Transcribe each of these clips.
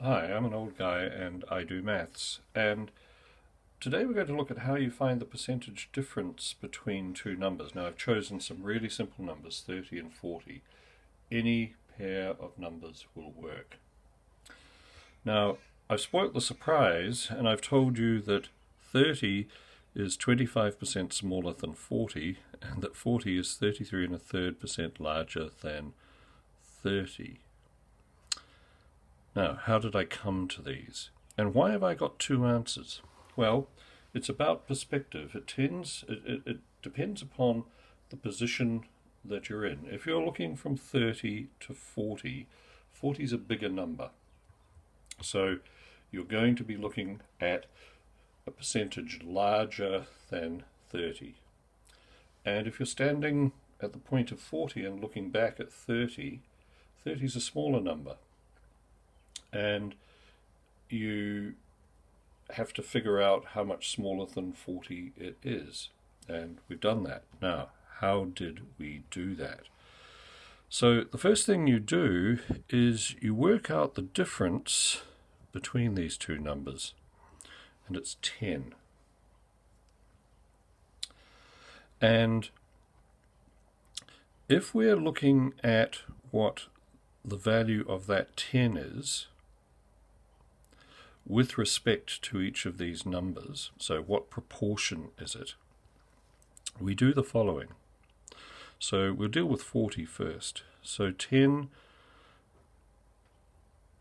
Hi, I'm an old guy and I do maths. And today we're going to look at how you find the percentage difference between two numbers. Now, I've chosen some really simple numbers, 30 and 40. Any pair of numbers will work. Now, I've spoilt the surprise and I've told you that 30 is 25% smaller than 40 and that 40 is 33 and a third percent larger than 30. Now, how did I come to these? And why have I got two answers? Well, it's about perspective. It depends upon the position that you're in. If you're looking from 30 to 40, 40 is a bigger number. So you're going to be looking at a percentage larger than 30. And if you're standing at the point of 40 and looking back at 30, 30 is a smaller number. And you have to figure out how much smaller than 40 it is. And we've done that. Now, how did we do that? So the first thing you do is you work out the difference between these two numbers, and it's 10. And if we're looking at what the value of that 10 is, with respect to each of these numbers, so what proportion is it? We do the following. So we'll deal with 40 first. So 10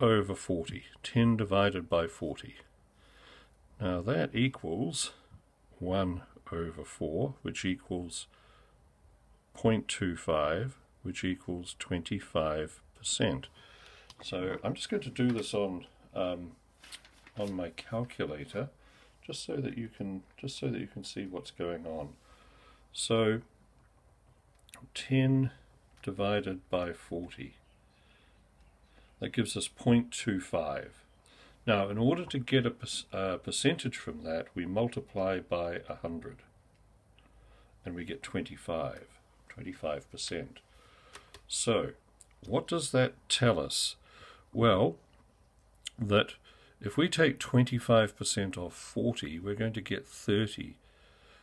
over 40, 10 divided by 40. Now that equals 1 over 4, which equals 0.25, which equals 25%. So I'm just going to do this on my calculator, just so that you can see what's going on. So 10 divided by 40, that gives us 0.25. Now, in order to get a percentage from that, we multiply by 100, and we get 25%. So what does that tell us? Well, that if we take 25% off 40, we're going to get 30.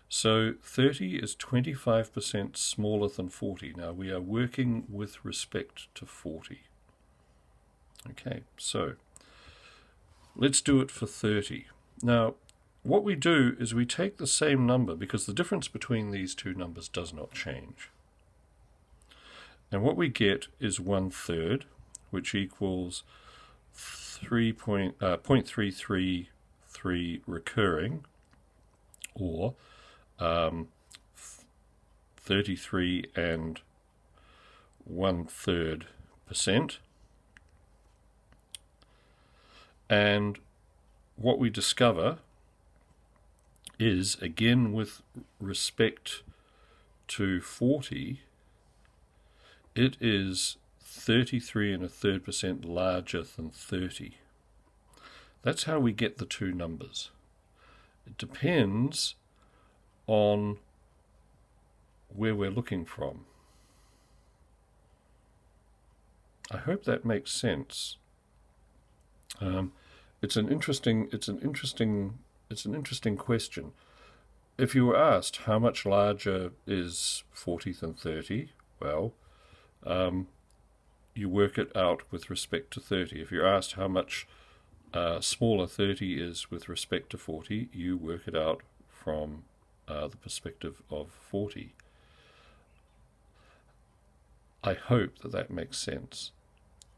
So 30 is 25% smaller than 40. Now we are working with respect to 40. Okay, so let's do it for 30. Now, what we do is we take the same number, because the difference between these two numbers does not change. And what we get is 1/3, which equals 0.333 recurring, or 33 and 1/3%. And what we discover is, again with respect to 40, it is 33 and a third percent larger than 30. That's how we get the two numbers. It depends on where we're looking from. I hope that makes sense. It's an interesting question. If you were asked how much larger is 40 than 30, well, you work it out with respect to 30. If you're asked how much smaller 30 is with respect to 40, you work it out from the perspective of 40. I hope that makes sense.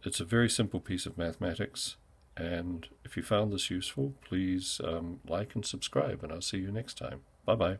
It's a very simple piece of mathematics, and if you found this useful, please like and subscribe, and I'll see you next time. Bye-bye.